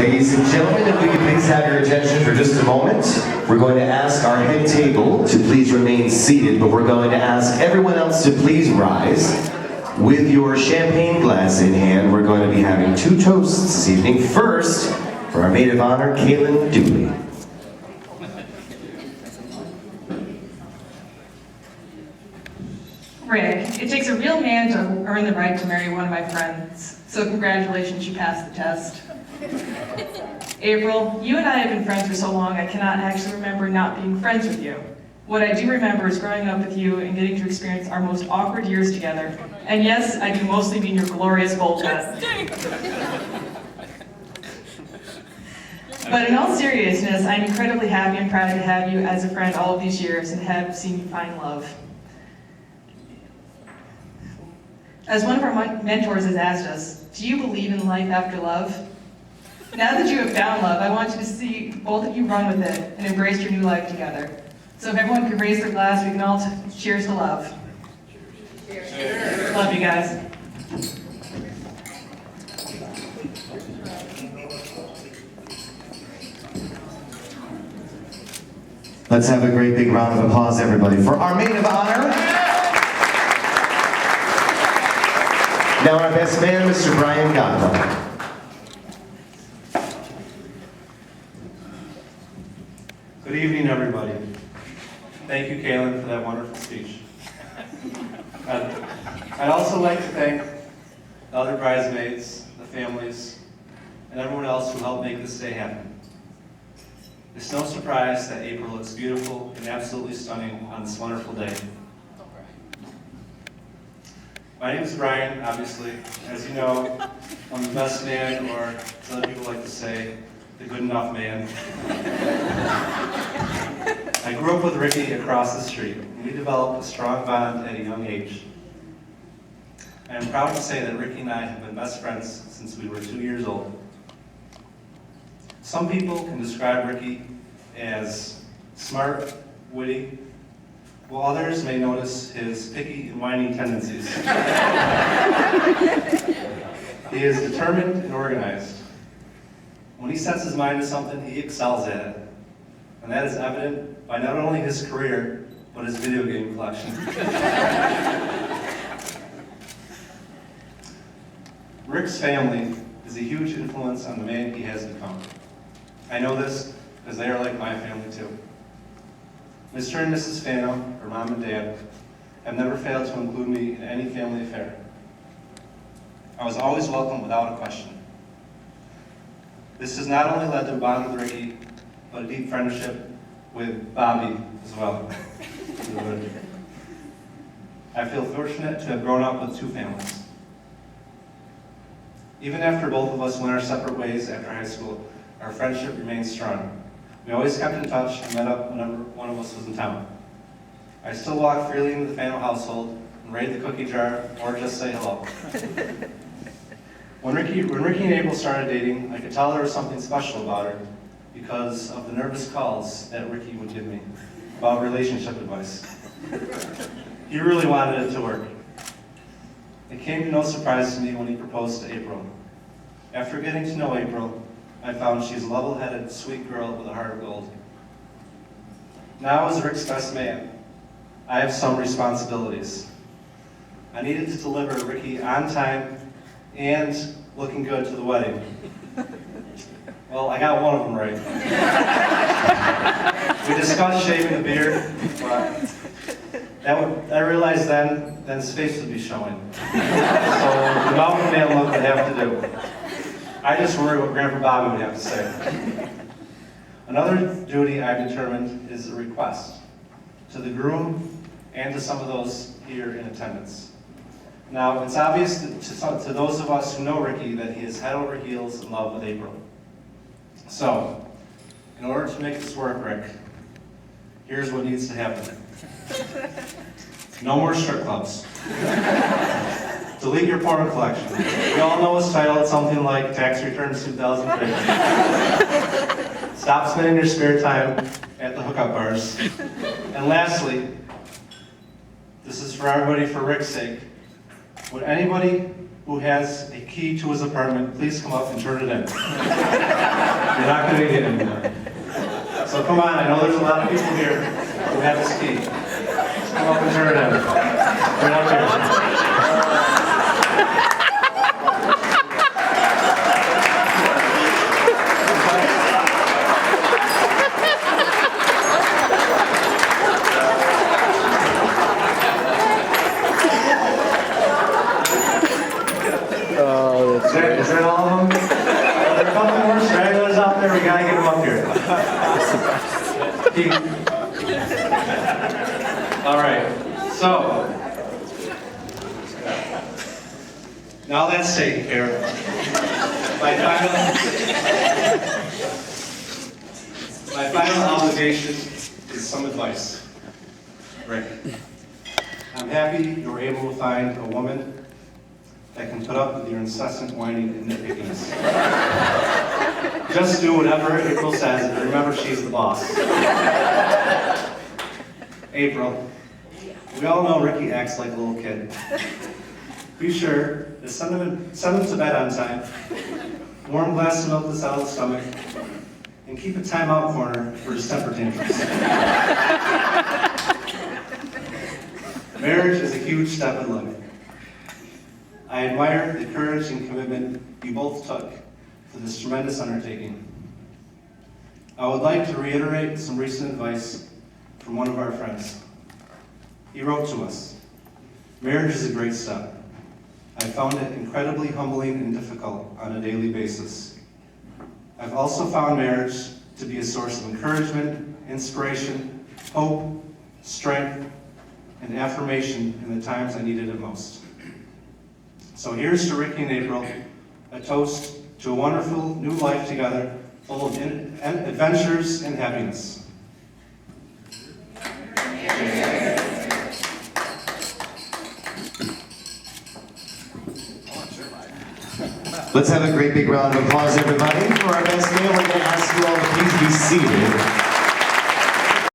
Ladies and gentlemen, if we could please have your attention for just a moment. We're going to ask our head table to please remain seated, but we're going to ask everyone else to please rise. With your champagne glass in hand, we're going to be having two toasts this evening. First, for our maid of honor, Kaylin Dooley. Rick, it takes a real man to earn the right to marry one of my friends. So congratulations, you passed the test. April, you and I have been friends for so long, I cannot actually remember not being friends with you. What I do remember is growing up with you and getting to experience our most awkward years together. And yes, I do mostly mean your glorious bowl cut. But in all seriousness, I'm incredibly happy and proud to have you as a friend all of these years and have seen you find love. As one of our mentors has asked us, do you believe in life after love? Now that you have found love, I want you to see both of you run with it and embrace your new life together. So if everyone could raise their glass, we can all cheers to love. Cheers. Love you guys. Let's have a great big round of applause, everybody, for our maid of honor. Now our best man, Mr. Brian Godwin. Good evening, everybody. Thank you, Kaylin, for that wonderful speech. I'd also like to thank the other bridesmaids, the families, and everyone else who helped make this day happen. It's no surprise that April looks beautiful and absolutely stunning on this wonderful day. My name is Brian, obviously. As you know, I'm the best man, or as other people like to say, the good enough man. I grew up with Ricky across the street, and we developed a strong bond at a young age. I am proud to say that Ricky and I have been best friends since we were 2 years old. Some people can describe Ricky as smart, witty, while others may notice his picky and whining tendencies. He is determined and organized. When he sets his mind to something, he excels at it. And that is evident by not only his career, but his video game collection. Rick's family is a huge influence on the man he has become. I know this because they are like my family too. Mr. and Mrs. Fano, her mom and dad, have never failed to include me in any family affair. I was always welcome without a question. This has not only led to a bond with Ricky, but a deep friendship with Bobby as well. I feel fortunate to have grown up with two families. Even after both of us went our separate ways after high school, our friendship remained strong. We always kept in touch and met up whenever one of us was in town. I still walk freely into the Fano household and raid the cookie jar or just say hello. When Ricky and April started dating, I could tell there was something special about her because of the nervous calls that Ricky would give me about relationship advice. He really wanted it to work. It came to no surprise to me when he proposed to April. After getting to know April, I found she's a level-headed, sweet girl with a heart of gold. Now, as Rick's best man, I have some responsibilities. I needed to deliver Ricky on time and looking good to the wedding. Well, I got one of them right. We discussed shaving the beard, but I realized then his face would be showing. So the mountain man look would have to do. I just worry what Grandpa Bobby would have to say. Another duty I've determined is a request to the groom and to some of those here in attendance. Now, it's obvious to those of us who know Ricky that he is head over heels in love with April. So, in order to make this work, Rick, here's what needs to happen. No more strip clubs. Delete your porno collection. We all know his title. It's something like Tax Returns 2003. Stop spending your spare time at the hookup bars. And lastly, this is for everybody for Rick's sake. Would anybody who has a key to his apartment, please come up and turn it in. You're not going to get in there. So come on, I know there's a lot of people here who have this key. Just come up and turn it in. Right up here. Is that all of them? Are there a couple more stragglers out there? We gotta get them up here. All right, so now that's taken care of. My final obligation is some advice. Rick, I'm happy you were able to find a woman that can put up with your incessant whining and nitpickiness. Just do whatever April says, and remember she's the boss. April, we all know Ricky acts like a little kid. Be sure to send him to bed on time, warm glass of milk to settle his stomach, and keep a timeout corner for his temper tantrums. Marriage is a huge step in life. I admire the courage and commitment you both took to this tremendous undertaking. I would like to reiterate some recent advice from one of our friends. He wrote to us, "Marriage is a great step. I found it incredibly humbling and difficult on a daily basis. I've also found marriage to be a source of encouragement, inspiration, hope, strength, and affirmation in the times I needed it most." So here's to Ricky and April, a toast to a wonderful new life together, full of adventures and happiness. Let's have a great big round of applause, everybody, for our best man. We're going to ask you all to please be seated.